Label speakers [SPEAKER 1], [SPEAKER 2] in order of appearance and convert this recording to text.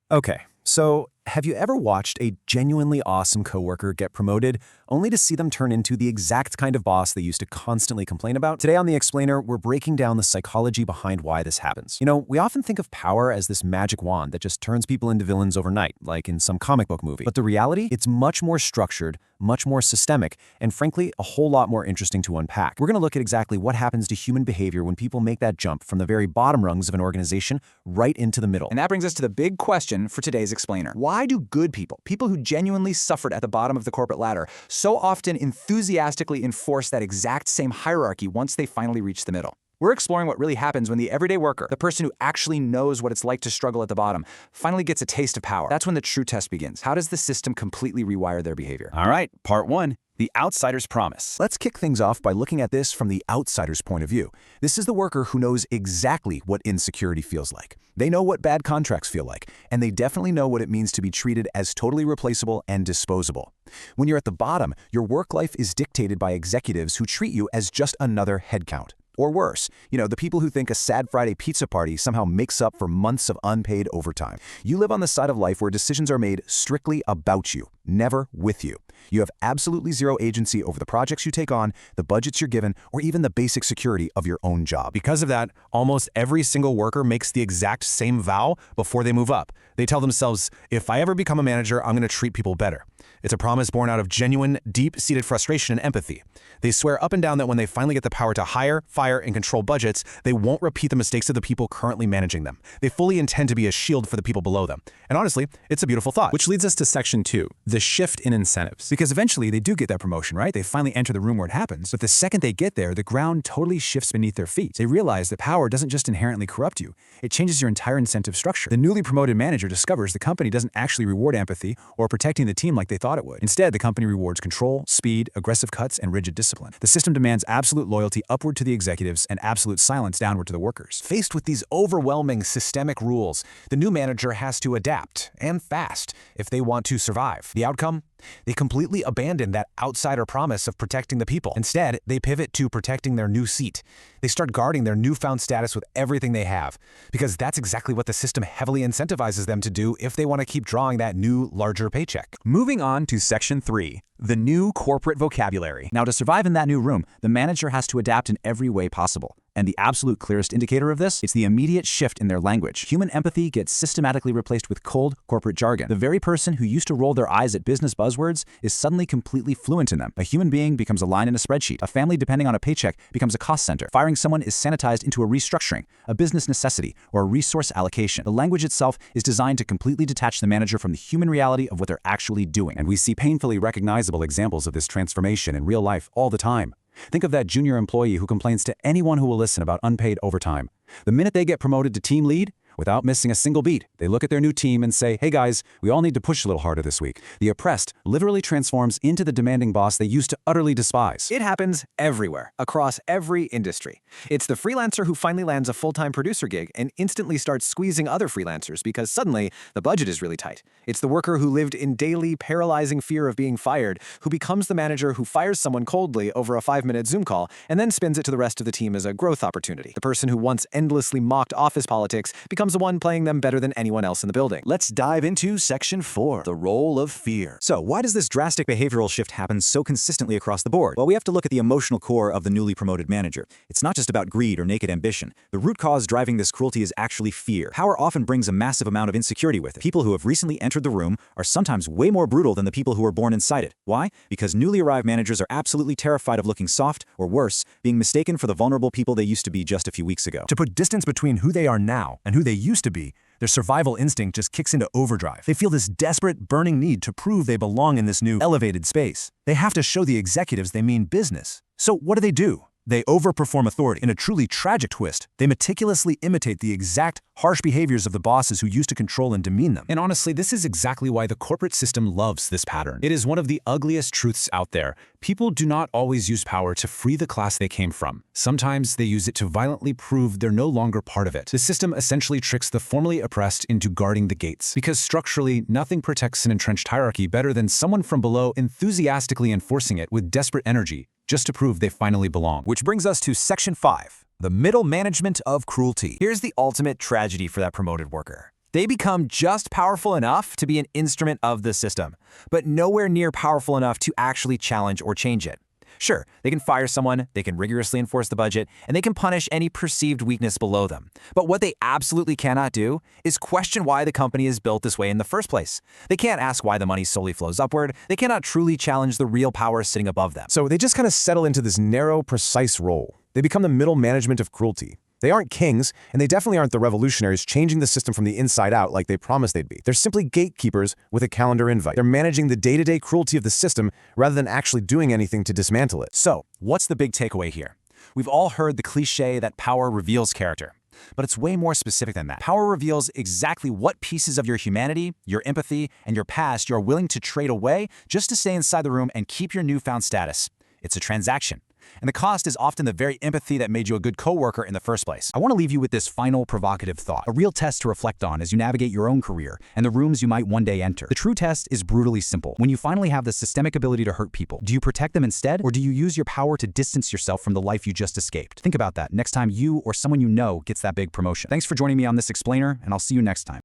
[SPEAKER 1] Okay, so have you ever watched a genuinely awesome coworker get promoted only to see them turn into the exact kind of boss they used to constantly complain about? Today on The Explainer, we're breaking down the psychology behind why this happens. We often think of power as this magic wand that just turns people into villains overnight, like in some comic book movie. But the reality, it's much more structured, much more systemic, and frankly, a whole lot more interesting to unpack. We're going to look at exactly what happens to human behavior when people make that jump from the very bottom rungs of an organization right into the middle.
[SPEAKER 2] And that brings us to the big question for today's Explainer. Why do good people who genuinely suffered at the bottom of the corporate ladder, so often enthusiastically enforce that exact same hierarchy once they finally reach the middle? We're exploring what really happens when the everyday worker, the person who actually knows what it's like to struggle at the bottom, finally gets a taste of power. That's when the true test begins. How does the system completely rewire their behavior?
[SPEAKER 1] All right, part one. The outsider's promise. Let's kick things off by looking at this from the outsider's point of view. This is the worker who knows exactly what insecurity feels like. They know what bad contracts feel like, and they definitely know what it means to be treated as totally replaceable and disposable. When you're at the bottom, your work life is dictated by executives who treat you as just another headcount. Or worse, the people who think a sad Friday pizza party somehow makes up for months of unpaid overtime. You live on the side of life where decisions are made strictly about you, never with you. You have absolutely zero agency over the projects you take on, the budgets you're given, or even the basic security of your own job. Because of that, almost every single worker makes the exact same vow before they move up. They tell themselves, if I ever become a manager, I'm going to treat people better. It's a promise born out of genuine, deep-seated frustration and empathy. They swear up and down that when they finally get the power to hire, fire, and control budgets, they won't repeat the mistakes of the people currently managing them. They fully intend to be a shield for the people below them. And honestly, it's a beautiful thought.
[SPEAKER 3] Which leads us to section 2, the shift in incentives.
[SPEAKER 1] Because eventually they do get that promotion, right? They finally enter the room where it happens. But the second they get there, the ground totally shifts beneath their feet. They realize that power doesn't just inherently corrupt you. It changes your entire incentive structure. The newly promoted manager discovers the company doesn't actually reward empathy or protecting the team like they thought it would. Instead, the company rewards control, speed, aggressive cuts, and rigid discipline. The system demands absolute loyalty upward to the executives and absolute silence downward to the workers. Faced with these overwhelming systemic rules, the new manager has to adapt, and fast, if they want to survive. The outcome? They completely abandon that outsider promise of protecting the people. Instead, they pivot to protecting their new seat. They start guarding their newfound status with everything they have, because that's exactly what the system heavily incentivizes them to do if they want to keep drawing that new, larger paycheck.
[SPEAKER 2] Moving on to section 3, the new corporate vocabulary. Now, to survive in that new room, the manager has to adapt in every way possible. And the absolute clearest indicator of this is the immediate shift in their language. Human empathy gets systematically replaced with cold corporate jargon. The very person who used to roll their eyes at business buzzwords is suddenly completely fluent in them. A human being becomes a line in a spreadsheet. A family depending on a paycheck becomes a cost center. Firing someone is sanitized into a restructuring, a business necessity, or a resource allocation. The language itself is designed to completely detach the manager from the human reality of what they're actually doing.
[SPEAKER 1] And we see painfully recognizable examples of this transformation in real life all the time. Think of that junior employee who complains to anyone who will listen about unpaid overtime. The minute they get promoted to team lead, without missing a single beat, they look at their new team and say, hey guys, we all need to push a little harder this week. The oppressed literally transforms into the demanding boss they used to utterly despise.
[SPEAKER 4] It happens everywhere, across every industry. It's the freelancer who finally lands a full-time producer gig and instantly starts squeezing other freelancers because suddenly the budget is really tight. It's the worker who lived in daily, paralyzing fear of being fired who becomes the manager who fires someone coldly over a 5-minute Zoom call and then spins it to the rest of the team as a growth opportunity. The person who once endlessly mocked office politics becomes the one playing them better than anyone else in the building.
[SPEAKER 1] Let's dive into section 4, the role of fear. So why does this drastic behavioral shift happen so consistently across the board? Well, we have to look at the emotional core of the newly promoted manager. It's not just about greed or naked ambition. The root cause driving this cruelty is actually fear. Power often brings a massive amount of insecurity with it. People who have recently entered the room are sometimes way more brutal than the people who were born inside it. Why? Because newly arrived managers are absolutely terrified of looking soft, or worse, being mistaken for the vulnerable people they used to be just a few weeks ago. To put distance between who they are now and who they used to be, their survival instinct just kicks into overdrive. They feel this desperate, burning need to prove they belong in this new, elevated space. They have to show the executives they mean business. So what do? They overperform authority. In a truly tragic twist, they meticulously imitate the exact harsh behaviors of the bosses who used to control and demean them.
[SPEAKER 3] And honestly, this is exactly why the corporate system loves this pattern. It is one of the ugliest truths out there. People do not always use power to free the class they came from. Sometimes they use it to violently prove they're no longer part of it. The system essentially tricks the formerly oppressed into guarding the gates. Because structurally, nothing protects an entrenched hierarchy better than someone from below enthusiastically enforcing it with desperate energy, just to prove they finally belong.
[SPEAKER 1] Which brings us to section 5, the middle management of cruelty. Here's the ultimate tragedy for that promoted worker.
[SPEAKER 2] They become just powerful enough to be an instrument of the system, but nowhere near powerful enough to actually challenge or change it. Sure, they can fire someone, they can rigorously enforce the budget, and they can punish any perceived weakness below them. But what they absolutely cannot do is question why the company is built this way in the first place. They can't ask why the money solely flows upward. They cannot truly challenge the real power sitting above them.
[SPEAKER 1] So they just kind of settle into this narrow, precise role. They become the middle management of cruelty. They aren't kings, and they definitely aren't the revolutionaries changing the system from the inside out like they promised they'd be. They're simply gatekeepers with a calendar invite. They're managing the day-to-day cruelty of the system rather than actually doing anything to dismantle it.
[SPEAKER 2] So, what's the big takeaway here? We've all heard the cliche that power reveals character. But it's way more specific than that. Power reveals exactly what pieces of your humanity, your empathy, and your past you're willing to trade away just to stay inside the room and keep your newfound status. It's a transaction. And the cost is often the very empathy that made you a good coworker in the first place. I want to leave you with this final provocative thought, a real test to reflect on as you navigate your own career and the rooms you might one day enter. The true test is brutally simple. When you finally have the systemic ability to hurt people, do you protect them instead, or do you use your power to distance yourself from the life you just escaped? Think about that next time you or someone you know gets that big promotion. Thanks for joining me on this explainer, and I'll see you next time.